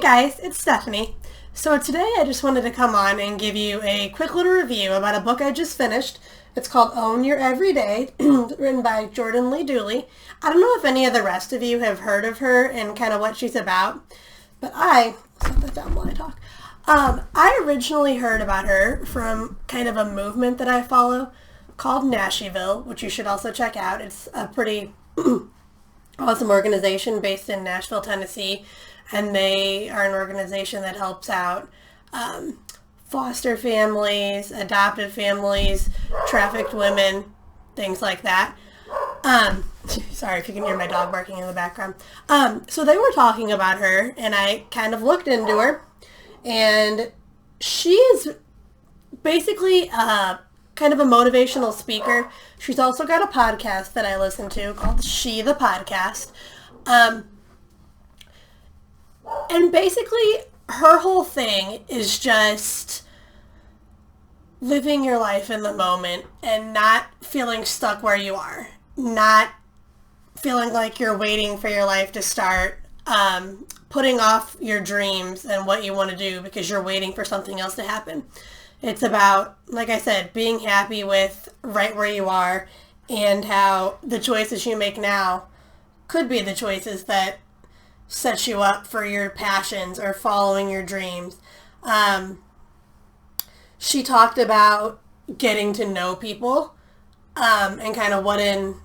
guys, it's Stephanie. So today I just wanted to come on and give you a quick little review about a book I just finished. It's called Own Your Everyday, written by Lee Dooley. I don't know if any of the rest of you have heard of her and kind of what she's about, but let's put that down while I talk. I originally heard about her from kind of a movement that I follow called Nashville, which you should also check out. It's a pretty awesome organization based in Nashville, Tennessee, and they are an organization that helps out foster families, adopted families, trafficked women, things like that. Sorry if you can hear my dog barking in the background. So they were talking about her, and I kind of looked into her, and she is basically kind of a motivational speaker. She's also got a podcast that I listen to called She the Podcast. And basically, her whole thing is just living your life in the moment and not feeling stuck where you are. Not feeling like you're waiting for your life to start. Putting off your dreams and what you want to do because you're waiting for something else to happen. It's about, like I said, being happy with right where you are and how the choices you make now could be the choices that set you up for your passions or following your dreams. She talked about getting to know people and kind of what an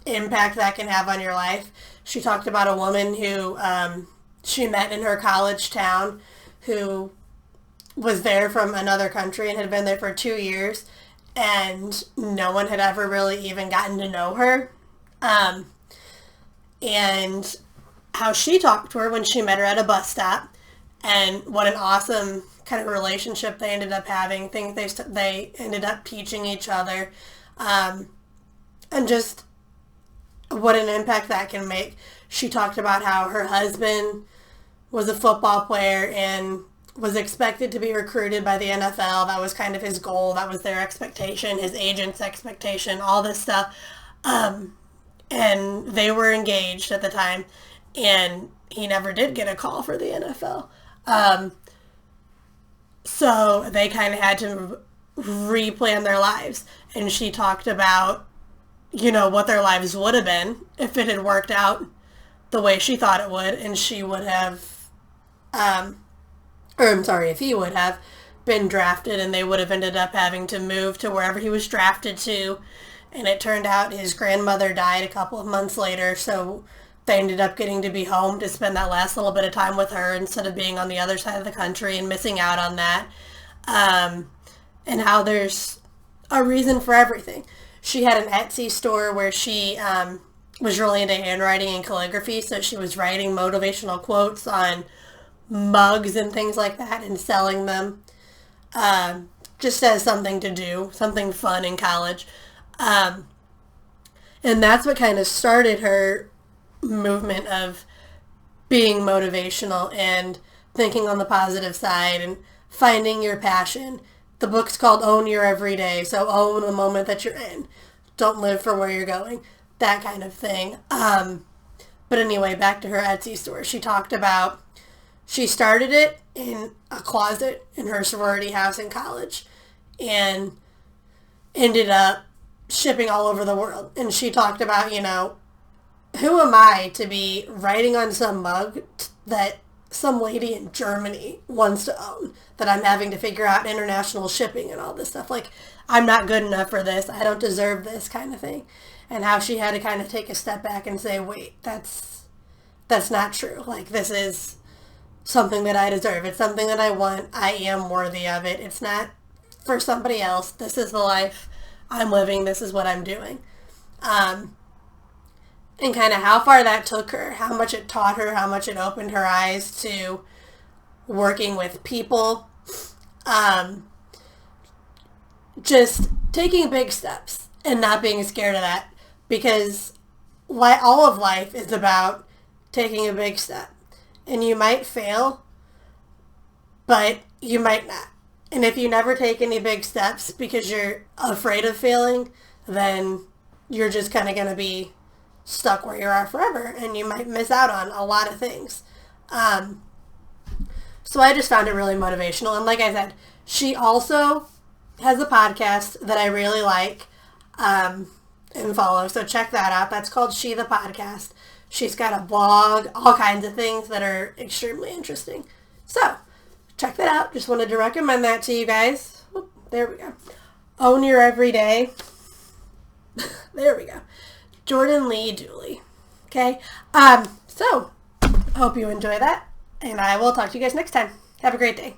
impact that can have on your life. She talked about a woman who she met in her college town who was there from another country and had been there for 2 years, and no one had ever really even gotten to know her. And how she talked to her when she met her at a bus stop, and what an awesome kind of relationship they ended up having, things they ended up teaching each other, and just what an impact that can make. She talked about how her husband was a football player and was expected to be recruited by the NFL. That was kind of his goal. That was their expectation, his agent's expectation, all this stuff. And they were engaged at the time, and he never did get a call for the NFL. So they kind of had to replan their lives. And she talked about, what their lives would have been if it had worked out the way she thought it would, and she would have, if he would have been drafted, and they would have ended up having to move to wherever he was drafted to. And it turned out his grandmother died a couple of months later, so they ended up getting to be home to spend that last little bit of time with her instead of being on the other side of the country and missing out on that. And how there's a reason for everything. She had an Etsy store where she was really into handwriting and calligraphy, so she was writing motivational quotes on mugs and things like that and selling them just as something to do, something fun in college. And that's what kind of started her movement of being motivational and thinking on the positive side and finding your passion. The book's called Own Your Everyday, so own the moment that you're in. Don't live for where you're going, that kind of thing. But anyway, back to her Etsy store. She talked about she started it in a closet in her sorority house in college and ended up shipping all over the world. And she talked about, who am I to be writing on some mug that some lady in Germany wants to own, that I'm having to figure out international shipping and all this stuff. Like, I'm not good enough for this. I don't deserve this kind of thing. And how she had to kind of take a step back and say, wait, that's not true. Like, this is something that I deserve. It's something that I want. I am worthy of it. It's not for somebody else. This is the life I'm living. This is what I'm doing. And kind of how far that took her, how much it taught her, how much it opened her eyes to working with people. Just taking big steps and not being scared of that, because all of life is about taking a big step. And you might fail, but you might not. And if you never take any big steps because you're afraid of failing, then you're just kind of going to be stuck where you are forever, and you might miss out on a lot of things. So I just found it really motivational. And like I said, she also has a podcast that I really like and follow. So check that out. That's called She the Podcast. She's got a blog, all kinds of things that are extremely interesting. So check that out. Just wanted to recommend that to you guys. Oop, there we go. Own your everyday. There we go. Jordan Lee Dooley. Okay. So I hope you enjoy that. And I will talk to you guys next time. Have a great day.